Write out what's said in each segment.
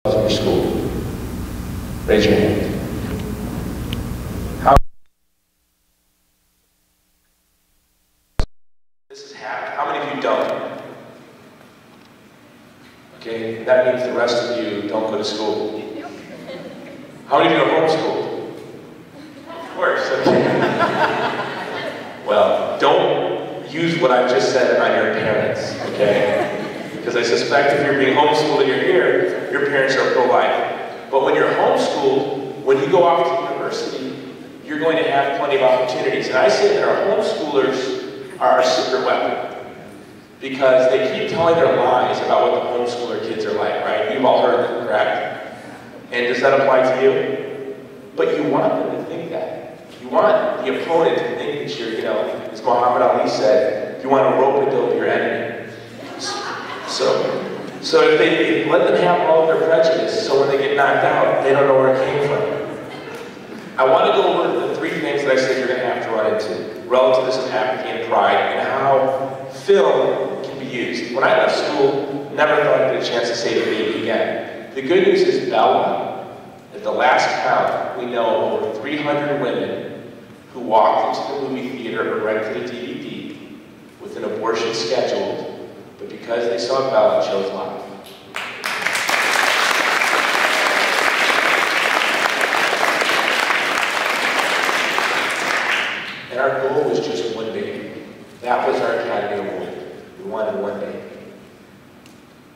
your school? Raise your hand. This is half. How many of you don't? Okay, that means the rest of you don't go to school. How many of you are homeschooled? Of course, okay. Well, don't use what I've just said on your parents, okay? Because I suspect if you're being homeschooled and you're here, your parents are pro-life. But when you're homeschooled, when you go off to university, you're going to have plenty of opportunities. And I say that our homeschoolers are our secret weapon. Because they keep telling their lies about what the homeschooler kids are like, right? You've all heard them, correct? And does that apply to you? But you want them to think that. You want the opponent to think that you're, as Muhammad Ali said, you want to rope-a-dope your enemy. So if they let them have all of their prejudice, so when they get knocked out, they don't know where it came from. I want to go over the three things that I said you're going to have to run into. Relativism, apathy, and pride, and how film can be used. When I left school, never thought I'd get a chance to save a baby again. The good news is Bella, at the last count, we know over 300 women who walked into the movie theater or rented a DVD with an abortion scheduled, but because they saw Bella, chose life. And our goal was just one baby. That was our Academy Award. We wanted one baby.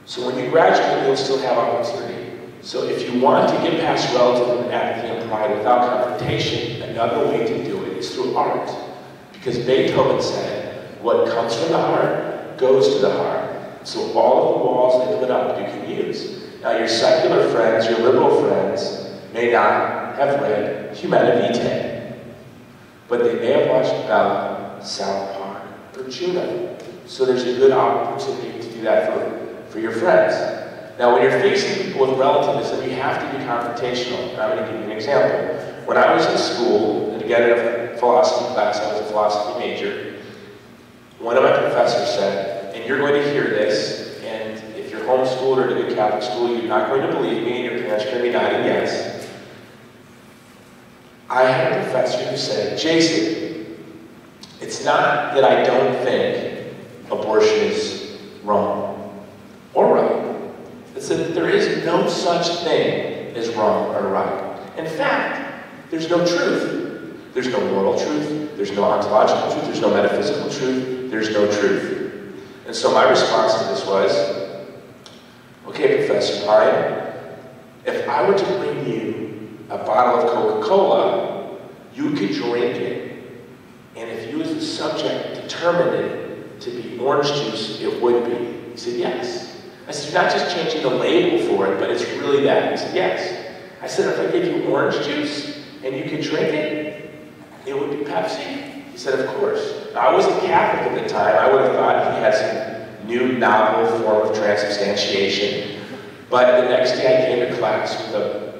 So when you graduate, you'll still have opportunity. So if you want to get past relativism, apathy, and pride without confrontation, another way to do it is through art. Because Beethoven said, what comes from the heart goes to the heart. So all of the walls they put up you can use. Now your secular friends, your liberal friends, may not have read Humana Vitae, but they may have watched Bella, South Park, or Juno. So there's a good opportunity to do that for your friends. Now when you're facing people with relativism, you have to be confrontational. And I'm going to give you an example. When I was in school, and again in a philosophy class, I was a philosophy major, one of my professors said, and you're going to hear this, and if you're homeschooled or at a good Catholic school, you're not going to believe me, and your parents are going to be nodding yes. I had a professor who said, Jason, it's not that I don't think abortion is wrong or right. It's that there is no such thing as wrong or right. In fact, there's no truth. There's no moral truth. There's no ontological truth. There's no metaphysical truth. There's no truth. And so my response to this was, okay, Professor Pine, if I were to bring you a bottle of Coca-Cola, you could drink it, and if you as the subject determined it to be orange juice, it would be. He said, yes. I said, you're not just changing the label for it, but it's really that. He said, yes. I said, if I gave you orange juice and you could drink it, it would be Pepsi. He said, of course. Now, I wasn't Catholic at the time. I would have thought he had some new novel form of transubstantiation. But the next day I came to class with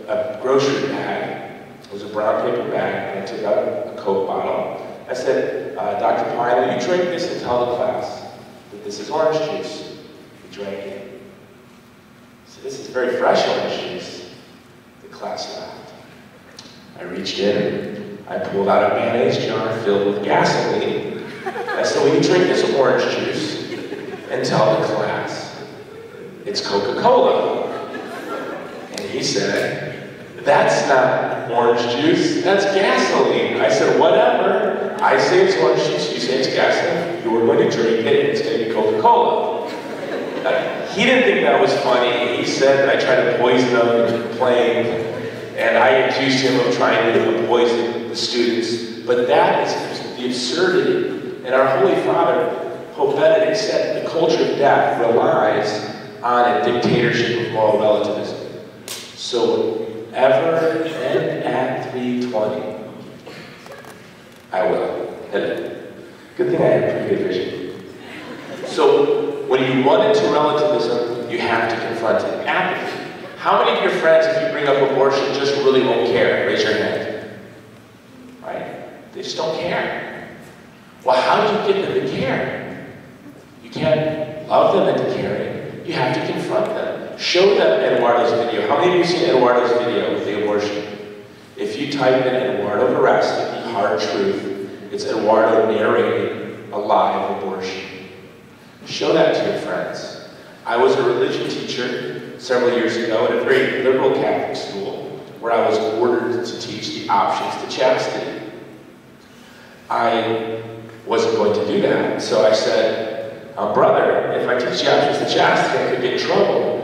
a grocery bag. It was a brown paper bag, and I took out a Coke bottle. I said, Dr. Pine, will you drink this and tell the class that this is orange juice? He drank it. He said, this is very fresh orange juice. The class laughed. I reached in. I pulled out a mayonnaise jar filled with gasoline. I said, will you drink this orange juice and tell the class it's Coca-Cola? And he said, that's not orange juice, that's gasoline. I said, whatever. I say it's orange juice, you say it's gasoline. You're going to drink it and it's going to be Coca-Cola. He didn't think that was funny. He said that I tried to poison him and complained. And I accused him of trying to poison the students. But that is the absurdity. And our Holy Father, Pope Benedict, said the culture of death relies on a dictatorship of moral relativism. So ever end at 3:20, I will. Good thing I have pretty good vision. So when you run into relativism, you have to confront it. Apathy. How many of your friends, if you bring up abortion, just really won't care? Raise your hand. Right? They just don't care. Well, how do you get them to care? You can't love them into caring. You have to confront them. show them Eduardo's video. How many of you have seen Eduardo's video with the abortion? If you type in Eduardo Veracity, Hard Truth, it's Eduardo narrating a live abortion. Show that to your friends. I was a religion teacher several years ago at a very liberal Catholic school where I was ordered to teach the options to chastity. I wasn't going to do that, so I said, brother, if I teach the options to chastity, I could get in trouble.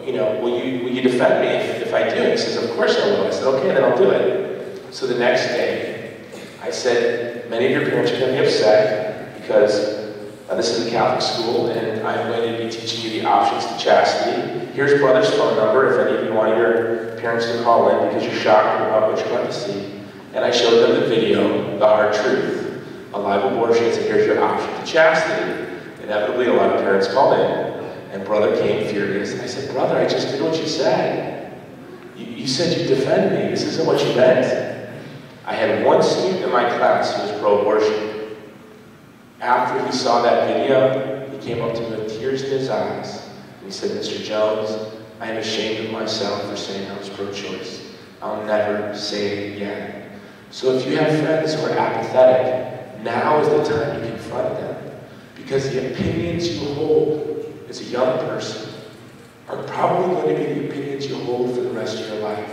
You know, will you defend me if I do? He says, of course I will. I said, okay, then I'll do it. So the next day, I said, many of your parents are going to be upset because this is a Catholic school and I'm going to be teaching you the options to chastity. Here's brother's phone number if any of you want your parents to call in because you're shocked about what you're about to see. And I showed them the video, The Hard Truth, a live abortion. I said, here's your option to chastity. Inevitably, a lot of parents called in, and brother came furious. And I said, brother, I just did what you said. You said you'd defend me. This isn't what you meant. I had one student in my class who was pro-abortion. After he saw that video, he came up to me with tears in his eyes. And he said, Mr. Jones, I am ashamed of myself for saying I was pro-choice. I'll never say it again. So if you have friends who are apathetic, now is the time to confront them. Because the opinions you hold as a young person are probably going to be the opinions you hold for the rest of your life.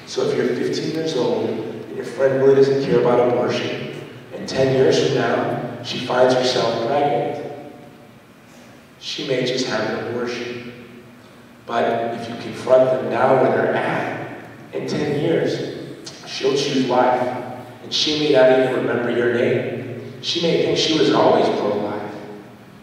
So if you're 15 years old and your friend really doesn't care about abortion, and 10 years from now, she finds herself pregnant, she may just have an abortion. But if you confront them now where they're at, in 10 years, she'll choose life. And she may not even remember your name. She may think she was always pro-life.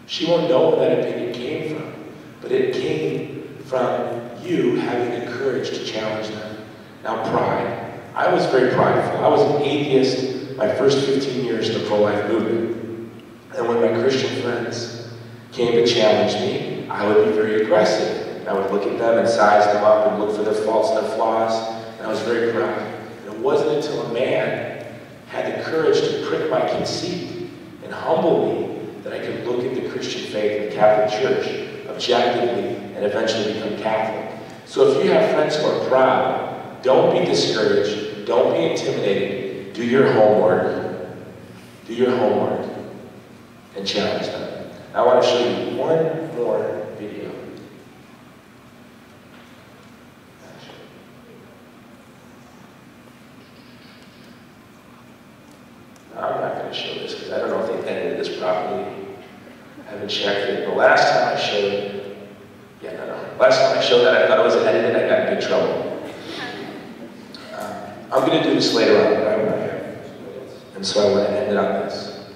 She won't know where that opinion came from. But it came from you having the courage to challenge them. Now, pride. I was very prideful. I was an atheist my first 15 years in the pro-life movement. And when my Christian friends came to challenge me, I would be very aggressive. And I would look at them and size them up and look for their faults and their flaws. And I was very proud. And it wasn't until a man had the courage to prick my conceit and humble me that I could look at the Christian faith and the Catholic Church objectively and eventually become Catholic. So if you have friends who are proud, don't be discouraged, don't be intimidated, do your homework, and challenge them. I want to show you one more video. I'm not going to show this because I don't know if they edited this properly. I haven't checked it. The last time I showed it, last time I showed that I thought it was edited, I got in big trouble. I'm going to do this later on, but I won't have. And so I want to end it on this.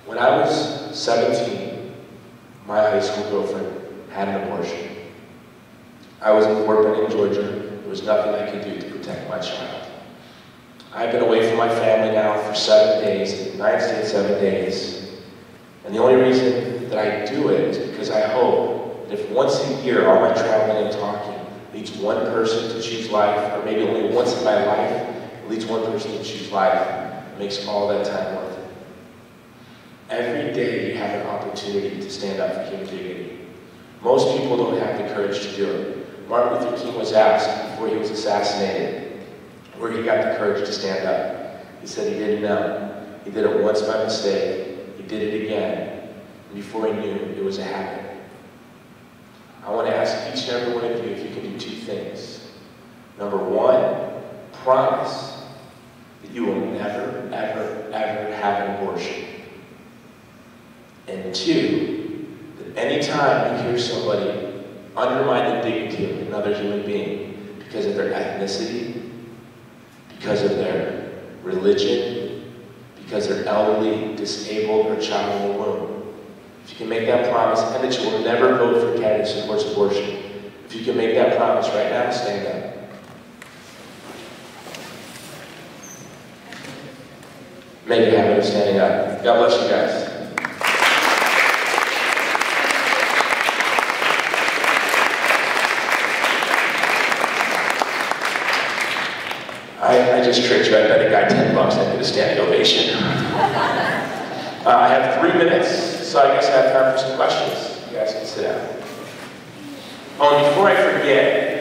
When I was 17, my high school girlfriend had an abortion. I was in Fort Benning, Georgia. There was nothing I could do to protect my child. I've been away from my family now for 7 days, in the United States 7 days. And the only reason that I do it is because I hope that if once a year all my traveling and talking leads one person to choose life, or maybe only once in my life, it leads one person to choose life, it makes all that time worth it. Every day you have an opportunity to stand up for human dignity. Most people don't have the courage to do it. Martin Luther King was asked before he was assassinated where he got the courage to stand up. He said he didn't know. He did it once by mistake. He did it again. And before he knew, it was a habit. I want to ask each and every one of you if you can do two things. Number one, promise that you will never, ever, ever have an abortion. And two, that anytime you hear somebody undermine the dignity of another human being because of their ethnicity, because of their religion, because they're elderly, disabled, or child in the womb. If you can make that promise, and that you will never vote for a candidate who supports abortion, if you can make that promise right now, stand up. Make it happen of standing up. God bless you guys. I just tricked you. I bet a guy $10 and did a standing ovation. I have 3 minutes, so I guess I have time for some questions. You guys can sit down. Oh, and before I forget,